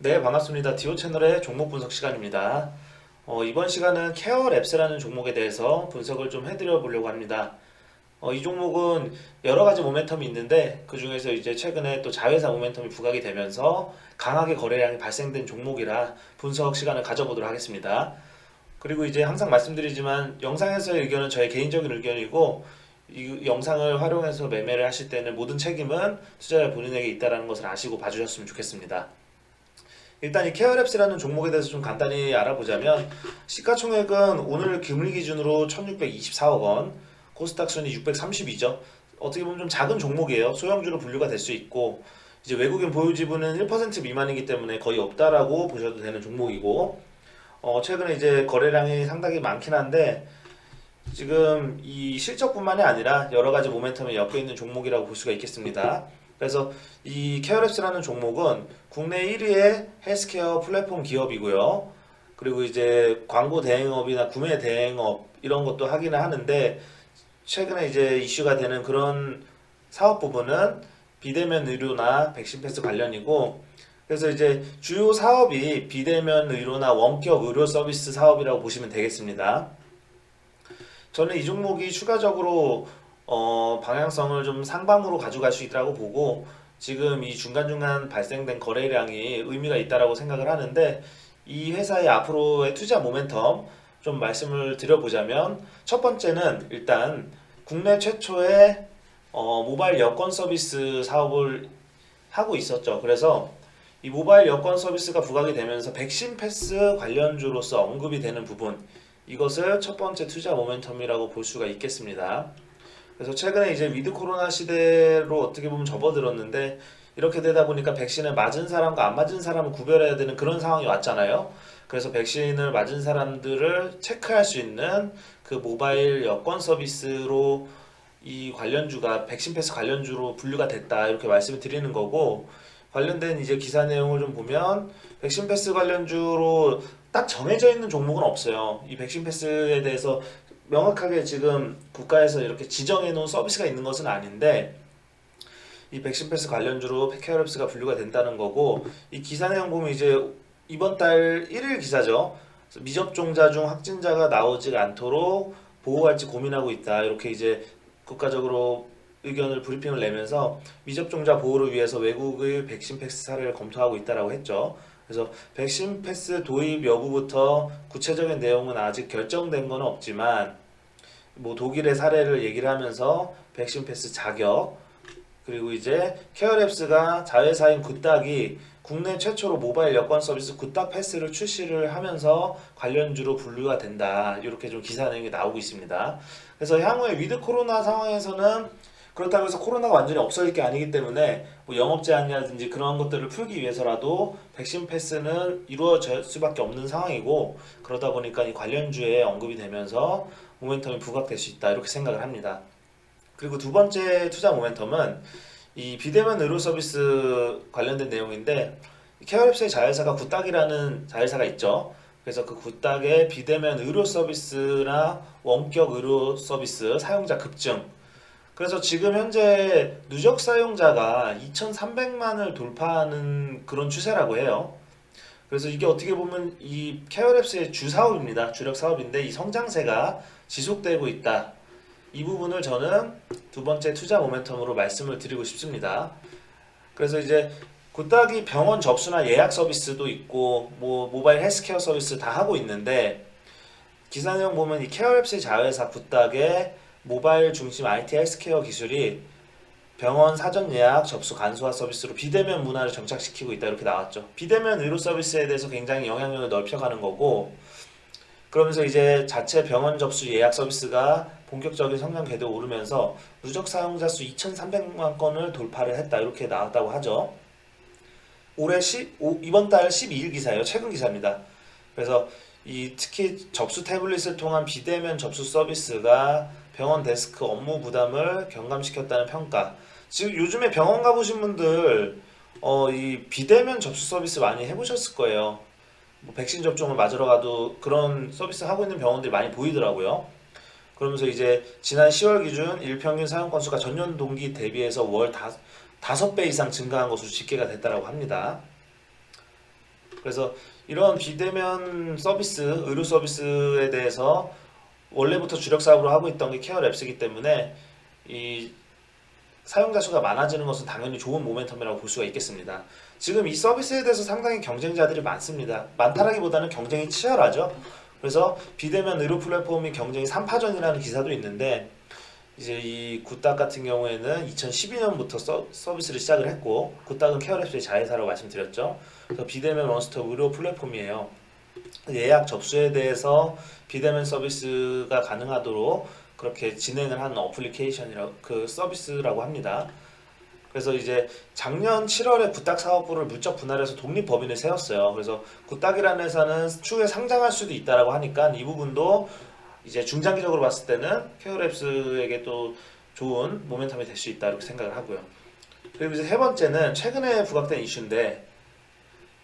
네, 반갑습니다. 디오 채널의 종목 분석 시간입니다. 이번 시간은 케어랩스라는 종목에 대해서 분석을 좀 해드려 보려고 합니다. 이 종목은 여러 가지 모멘텀이 있는데 그 중에서 이제 최근에 또 자회사 모멘텀이 부각이 되면서 강하게 거래량이 발생된 종목이라 분석 시간을 가져보도록 하겠습니다. 그리고 이제 항상 말씀드리지만 영상에서의 의견은 저의 개인적인 의견이고 이 영상을 활용해서 매매를 하실 때는 모든 책임은 투자자 본인에게 있다는 것을 아시고 봐주셨으면 좋겠습니다. 일단 이 케어랩스라는 종목에 대해서 좀 간단히 알아보자면 시가총액은 오늘 금일 기준으로 1624억 원, 코스닥 순위 632죠. 어떻게 보면 좀 작은 종목이에요. 소형주로 분류가 될 수 있고 이제 외국인 보유 지분은 1% 미만이기 때문에 거의 없다라고 보셔도 되는 종목이고 최근에 이제 거래량이 상당히 많긴 한데 지금 이 실적뿐만이 아니라 여러 가지 모멘텀에 엮여 있는 종목이라고 볼 수가 있겠습니다. 그래서 이 케어랩스라는 종목은 국내 1위의 헬스케어 플랫폼 기업이고요. 그리고 이제 광고 대행업이나 구매 대행업 이런 것도 하기는 하는데 최근에 이제 이슈가 되는 그런 사업 부분은 비대면 의료나 백신 패스 관련이고 그래서 이제 주요 사업이 비대면 의료나 원격 의료 서비스 사업이라고 보시면 되겠습니다. 저는 이 종목이 추가적으로 방향성을 좀 상방으로 가져갈 수 있다고 보고 지금 이 중간중간 발생된 거래량이 의미가 있다라고 생각을 하는데 이 회사의 앞으로의 투자 모멘텀 좀 말씀을 드려보자면 첫 번째는 일단 국내 최초의 모바일 여권 서비스 사업을 하고 있었죠. 그래서 이 모바일 여권 서비스가 부각이 되면서 백신 패스 관련주로서 언급이 되는 부분 이것을 첫 번째 투자 모멘텀이라고 볼 수가 있겠습니다. 그래서 최근에 이제 위드 코로나 시대로 어떻게 보면 접어들었는데 이렇게 되다 보니까 백신을 맞은 사람과 안 맞은 사람을 구별해야 되는 그런 상황이 왔잖아요. 그래서 백신을 맞은 사람들을 체크할 수 있는 그 모바일 여권 서비스로 이 관련주가 백신 패스 관련주로 분류가 됐다 이렇게 말씀을 드리는 거고 관련된 이제 기사 내용을 좀 보면 백신 패스 관련주로 딱 정해져 있는 종목은 없어요. 이 백신 패스에 대해서 명확하게 지금 국가에서 이렇게 지정해 놓은 서비스가 있는 것은 아닌데 이 백신 패스 관련주로 케어랩스가 분류가 된다는 거고 이 기사 내용 보면 이제 이번 달 1일 기사죠. 미접종자 중 확진자가 나오지 않도록 보호할지 고민하고 있다. 이렇게 이제 국가적으로 의견을 브리핑을 내면서 미접종자 보호를 위해서 외국의 백신 패스 사례를 검토하고 있다라고 했죠. 그래서 백신 패스 도입 여부부터 구체적인 내용은 아직 결정된 건 없지만 뭐 독일의 사례를 얘기를 하면서 백신 패스 자격 그리고 이제 케어랩스가 자회사인 굿닥이 국내 최초로 모바일 여권 서비스 굿닥 패스를 출시를 하면서 관련주로 분류가 된다. 이렇게 좀 기사 내용이 나오고 있습니다. 그래서 향후에 위드 코로나 상황에서는 그렇다고 해서 코로나가 완전히 없어질 게 아니기 때문에 뭐 영업 제한이라든지 그런 것들을 풀기 위해서라도 백신 패스는 이루어질 수밖에 없는 상황이고 그러다 보니까 이 관련주에 언급이 되면서 모멘텀이 부각될 수 있다 이렇게 생각을 합니다. 그리고 두 번째 투자 모멘텀은 이 비대면 의료 서비스 관련된 내용인데 케어랩스의 자회사가 굿닥이라는 자회사가 있죠. 그래서 그 굿닥의 비대면 의료 서비스나 원격 의료 서비스 사용자 급증 그래서 지금 현재 누적 사용자가 2,300만을 돌파하는 그런 추세라고 해요. 그래서 이게 어떻게 보면 이 케어랩스의 주 사업입니다. 주력 사업인데 이 성장세가 지속되고 있다. 이 부분을 저는 두 번째 투자 모멘텀으로 말씀을 드리고 싶습니다. 그래서 이제 굿닥이 병원 접수나 예약 서비스도 있고 뭐 모바일 헬스케어 서비스 다 하고 있는데 기사 내용 보면 이 케어랩스의 자회사 굿닥의 모바일 중심 IT 헬스케어 기술이 병원 사전 예약 접수 간소화 서비스로 비대면 문화를 정착시키고 있다 이렇게 나왔죠. 비대면 의료 서비스에 대해서 굉장히 영향력을 넓혀가는 거고 그러면서 이제 자체 병원 접수 예약 서비스가 본격적인 성장 궤도에 오르면서 누적 사용자 수 2,300만 건을 돌파를 했다 이렇게 나왔다고 하죠. 이번 달 12일 기사예요. 최근 기사입니다. 그래서 이 특히 접수 태블릿을 통한 비대면 접수 서비스가 병원 데스크 업무 부담을 경감시켰다는 평가. 지금 요즘에 병원 가보신 분들 이 비대면 접수 서비스 많이 해보셨을 거예요. 뭐 백신 접종을 맞으러 가도 그런 서비스 하고 있는 병원들이 많이 보이더라고요. 그러면서 이제 지난 10월 기준 일평균 사용 건수가 전년 동기 대비해서 월 5배 이상 증가한 것으로 집계가 됐다고 합니다. 그래서 이런 비대면 서비스, 의료 서비스에 대해서 원래부터 주력 사업으로 하고 있던 게 케어랩스이기 때문에 이 사용자 수가 많아지는 것은 당연히 좋은 모멘텀이라고 볼 수가 있겠습니다. 지금 이 서비스에 대해서 상당히 경쟁자들이 많습니다. 많다라기보다는 경쟁이 치열하죠. 그래서 비대면 의료 플랫폼이 경쟁이 3파전이라는 기사도 있는데 이제 이 굿닥 같은 경우에는 2012년부터 서비스를 시작을 했고 굿닥은 케어랩스의 자회사라고 말씀드렸죠. 그래서 비대면 원스톱 의료 플랫폼이에요. 예약 접수에 대해서 비대면 서비스가 가능하도록 그렇게 진행을 하는 어플리케이션이라고 그 서비스라고 합니다. 그래서 이제 작년 7월에 굿닥 사업부를 물적 분할해서 독립법인을 세웠어요. 그래서 굿닥이라는 회사는 추후에 상장할 수도 있다라고 하니까 이 부분도 이제 중장기적으로 봤을 때는 케어랩스에게 또 좋은 모멘텀이 될 수 있다 이렇게 생각을 하고요. 그리고 이제 세 번째는 최근에 부각된 이슈인데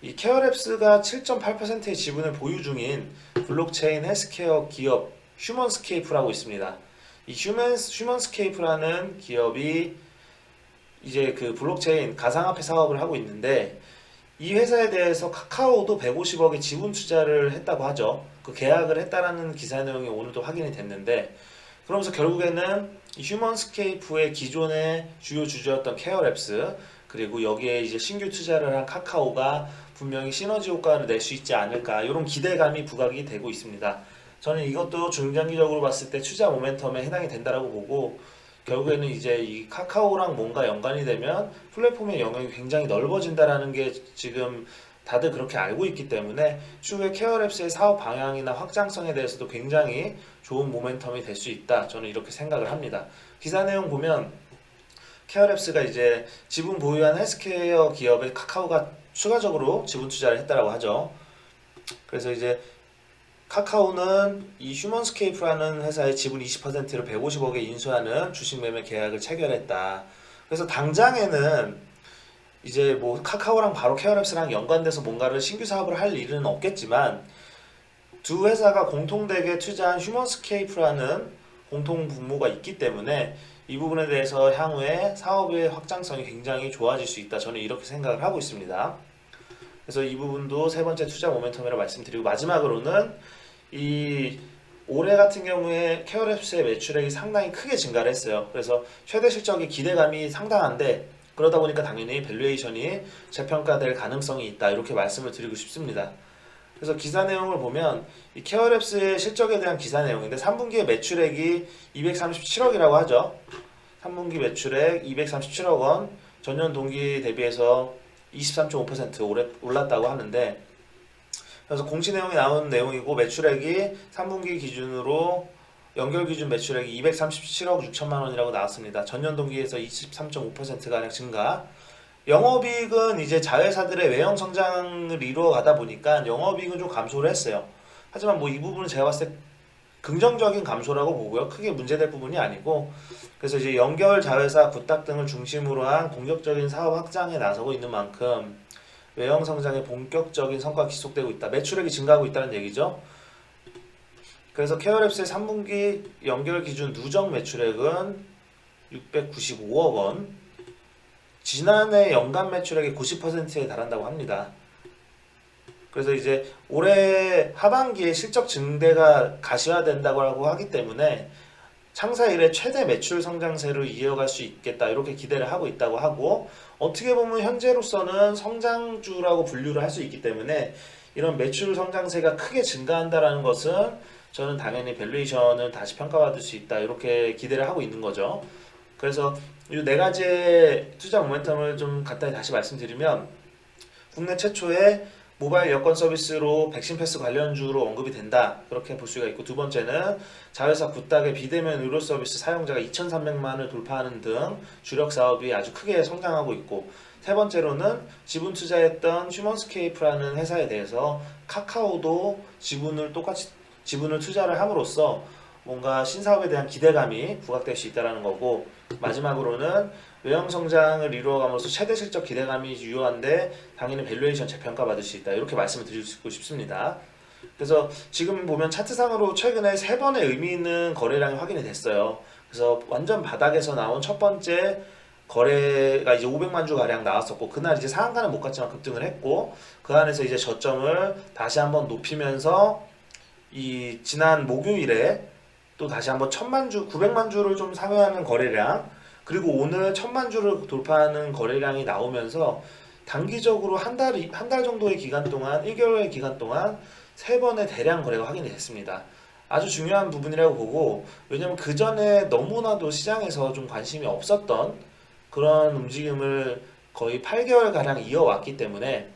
이 케어랩스가 7.8%의 지분을 보유 중인 블록체인 헬스케어 기업 휴먼스케이프라고 있습니다. 이 휴먼스케이프라는 기업이 이제 그 블록체인 가상화폐 사업을 하고 있는데 이 회사에 대해서 카카오도 150억의 지분 투자를 했다고 하죠. 그 계약을 했다라는 기사 내용이 오늘도 확인이 됐는데 그러면서 결국에는 이 휴먼스케이프의 기존의 주요 주주였던 케어랩스 그리고 여기에 이제 신규 투자를 한 카카오가 분명히 시너지 효과를 낼 수 있지 않을까 이런 기대감이 부각이 되고 있습니다. 저는 이것도 중장기적으로 봤을 때 투자 모멘텀에 해당이 된다라고 보고 결국에는 이제 이 카카오랑 뭔가 연관이 되면 플랫폼의 영역이 굉장히 넓어진다라는 게 지금 다들 그렇게 알고 있기 때문에 추후에 케어랩스의 사업 방향이나 확장성에 대해서도 굉장히 좋은 모멘텀이 될 수 있다. 저는 이렇게 생각을 합니다. 기사 내용 보면 케어랩스가 이제 지분 보유한 헬스케어 기업에 카카오가 추가적으로 지분 투자를 했다라고 하죠. 그래서 이제 카카오는 이 휴먼스케이프라는 회사의 지분 20%를 150억에 인수하는 주식 매매 계약을 체결했다. 그래서 당장에는 이제 뭐 카카오랑 바로 케어랩스랑 연관돼서 뭔가를 신규 사업을 할 일은 없겠지만 두 회사가 공통되게 투자한 휴먼스케이프라는 공통 분모가 있기 때문에 이 부분에 대해서 향후에 사업의 확장성이 굉장히 좋아질 수 있다. 저는 이렇게 생각을 하고 있습니다. 그래서 이 부분도 세 번째 투자 모멘텀이라고 말씀드리고 마지막으로는 이 올해 같은 경우에 케어랩스의 매출액이 상당히 크게 증가를 했어요. 그래서 최대 실적의 기대감이 상당한데 그러다 보니까 당연히 밸류에이션이 재평가될 가능성이 있다 이렇게 말씀을 드리고 싶습니다. 그래서 기사 내용을 보면 이 케어랩스의 실적에 대한 기사 내용인데 3분기에 매출액이 237억이라고 하죠. 3분기 매출액 237억 원, 전년 동기 대비해서 23.5% 올랐다고 하는데 그래서 공시 내용이 나온 내용이고 매출액이 3분기 기준으로 연결 기준 매출액이 237억 6천만 원이라고 나왔습니다. 전년 동기에서 23.5%가량 증가. 영업이익은 이제 자회사들의 외형 성장을 이루어 가다 보니까 영업이익은 좀 감소를 했어요. 하지만 뭐 이 부분은 제가 봤을 때 긍정적인 감소라고 보고요. 크게 문제될 부분이 아니고 그래서 이제 연결 자회사 굿닥 등을 중심으로 한 공격적인 사업 확장에 나서고 있는 만큼 외형 성장의 본격적인 성과가 지속되고 있다. 매출액이 증가하고 있다는 얘기죠. 그래서 케어랩스의 3분기 연결 기준 누적 매출액은 695억 원, 지난해 연간 매출액의 90%에 달한다고 합니다. 그래서 이제 올해 하반기에 실적 증대가 가시화된다고 하기 때문에 창사 이래 최대 매출 성장세를 이어갈 수 있겠다 이렇게 기대를 하고 있다고 하고 어떻게 보면 현재로서는 성장주라고 분류를 할 수 있기 때문에 이런 매출 성장세가 크게 증가한다라는 것은 저는 당연히 밸류에이션을 다시 평가받을 수 있다 이렇게 기대를 하고 있는 거죠. 그래서 이 네 가지의 투자 모멘텀을 좀 간단히 다시 말씀드리면 국내 최초의 모바일 여권 서비스로 백신 패스 관련주로 언급이 된다 그렇게 볼 수가 있고 두 번째는 자회사 굿닥의 비대면 의료 서비스 사용자가 2,300만을 돌파하는 등 주력 사업이 아주 크게 성장하고 있고 세 번째로는 지분 투자했던 휴먼스케이프라는 회사에 대해서 카카오도 지분을 투자를 함으로써 뭔가 신사업에 대한 기대감이 부각될 수 있다는 거고 마지막으로는 외형 성장을 이루어감으로써 최대 실적 기대감이 유효한데 당연히 밸류에이션 재평가 받을 수 있다 이렇게 말씀을 드리고 싶습니다. 그래서 지금 보면 차트상으로 최근에 세 번의 의미 있는 거래량이 확인이 됐어요. 그래서 완전 바닥에서 나온 첫 번째 거래가 이제 500만 주 가량 나왔었고, 그날 이제 상한가는 못 갔지만 급등을 했고, 그 안에서 이제 저점을 다시 한번 높이면서 이 지난 목요일에 또 다시 한번 1000만 주, 900만 주를 좀 상회하는 거래량, 그리고 오늘 1000만 주를 돌파하는 거래량이 나오면서 단기적으로 한 달 정도의 기간 동안, 1개월의 기간 동안 세 번의 대량 거래가 확인이 됐습니다. 아주 중요한 부분이라고 보고, 왜냐면 그 전에 너무나도 시장에서 좀 관심이 없었던 그런 움직임을 거의 8개월 가량 이어왔기 때문에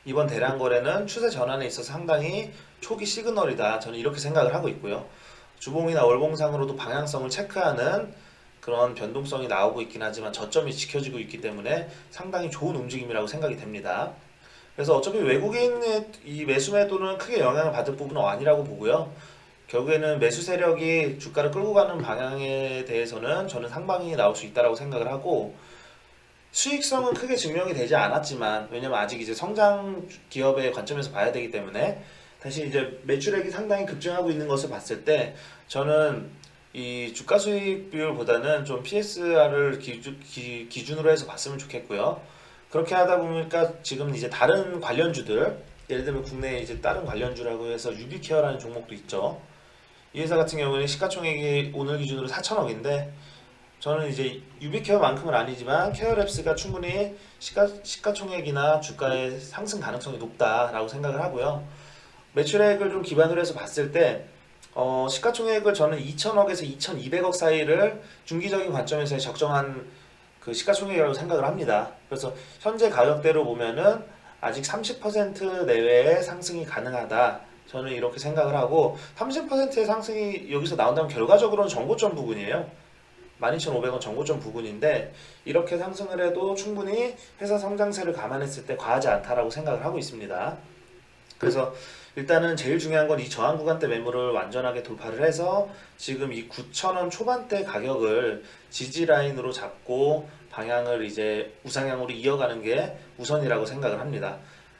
이번 대량 거래는 추세 전환에 있어서 상당히 초기 시그널이다. 저는 이렇게 생각을 하고 있고요. 주봉이나 월봉상으로도 방향성을 체크하는 그런 변동성이 나오고 있긴 하지만 저점이 지켜지고 있기 때문에 상당히 좋은 움직임이라고 생각이 됩니다. 그래서 어차피 외국인의 이 매수 매도는 크게 영향을 받을 부분은 아니라고 보고요. 결국에는 매수 세력이 주가를 끌고 가는 방향에 대해서는 저는 상방이 나올 수 있다고 생각을 하고, 수익성은 크게 증명이 되지 않았지만, 왜냐면 아직 이제 성장 기업의 관점에서 봐야 되기 때문에, 다시 이제 매출액이 상당히 급증하고 있는 것을 봤을 때 저는 이 주가 수익 비율보다는 좀 PSR을 기준으로 해서 봤으면 좋겠고요. 그렇게 하다 보니까 지금 이제 다른 관련주들, 예를 들면 국내에 이제 다른 관련주라고 해서 유비케어라는 종목도 있죠. 이 회사 같은 경우는 시가총액이 오늘 기준으로 4천억인데, 저는 이제 유비케어만큼은 아니지만 케어랩스가 충분히 시가총액이나 주가의 상승 가능성이 높다라고 생각을 하고요. 매출액을 좀 기반으로 해서 봤을 때 시가총액을 저는 2천억에서 2,200억 사이를 중기적인 관점에서 적정한 그 시가총액이라고 생각을 합니다. 그래서 현재 가격대로 보면은 아직 30% 내외의 상승이 가능하다. 저는 이렇게 생각을 하고, 30%의 상승이 여기서 나온다면 결과적으로는 정고점 부분이에요. 12,500원 정고점 부분인데, 이렇게 상승을 해도 충분히 회사 성장세를 감안했을 때 과하지 않다라고 생각을 하고 있습니다. 그래서 일단은 제일 중요한 건 이 저항 구간대 매물을 완전하게 돌파를 해서 지금 이 9,000원 초반대 가격을 지지 라인으로 잡고 방향을 이제 우상향으로 이어가는 게 우선이라고 생각을 합니다.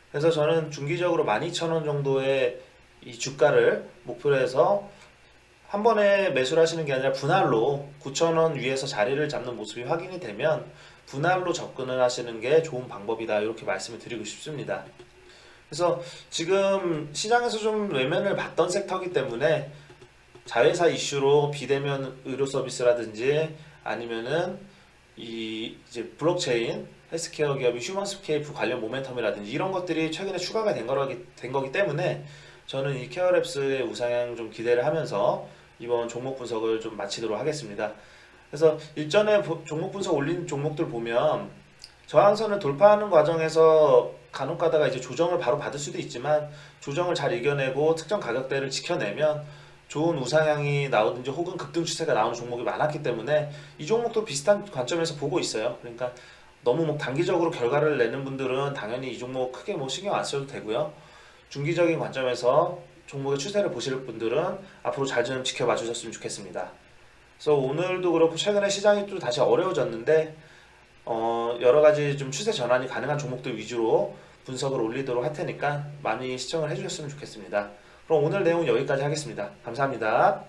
그래서 저는 중기적으로 12,000원 정도의 이 주가를 목표로 해서 한 번에 매수를 하시는 게 아니라 분할로 9,000원 위에서 자리를 잡는 모습이 확인이 되면 분할로 접근을 하시는 게 좋은 방법이다, 이렇게 말씀을 드리고 싶습니다. 그래서 지금 시장에서 좀 외면을 받던 섹터이기 때문에 자회사 이슈로 비대면 의료 서비스라든지 아니면은 이제 블록체인 헬스케어 기업이 휴먼스케이프 관련 모멘텀이라든지 이런 것들이 최근에 추가가 된 거기 때문에 저는 이 케어랩스의 우상향 좀 기대를 하면서 이번 종목 분석을 좀 마치도록 하겠습니다. 그래서 일전에 종목 분석 올린 종목들 보면 저항선을 돌파하는 과정에서 간혹 가다가 이제 조정을 바로 받을 수도 있지만, 조정을 잘 이겨내고 특정 가격대를 지켜내면 좋은 우상향이 나오든지 혹은 급등 추세가 나오는 종목이 많았기 때문에 이 종목도 비슷한 관점에서 보고 있어요. 그러니까 너무 뭐 단기적으로 결과를 내는 분들은 당연히 이 종목 크게 뭐 신경 안 써도 되고요. 중기적인 관점에서 종목의 추세를 보실 분들은 앞으로 잘 좀 지켜봐 주셨으면 좋겠습니다. 그래서 오늘도 그렇고 최근에 시장이 또 다시 어려워졌는데 여러 가지 좀 추세 전환이 가능한 종목들 위주로 분석을 올리도록 할 테니까 많이 시청을 해주셨으면 좋겠습니다. 그럼 오늘 내용은 여기까지 하겠습니다. 감사합니다.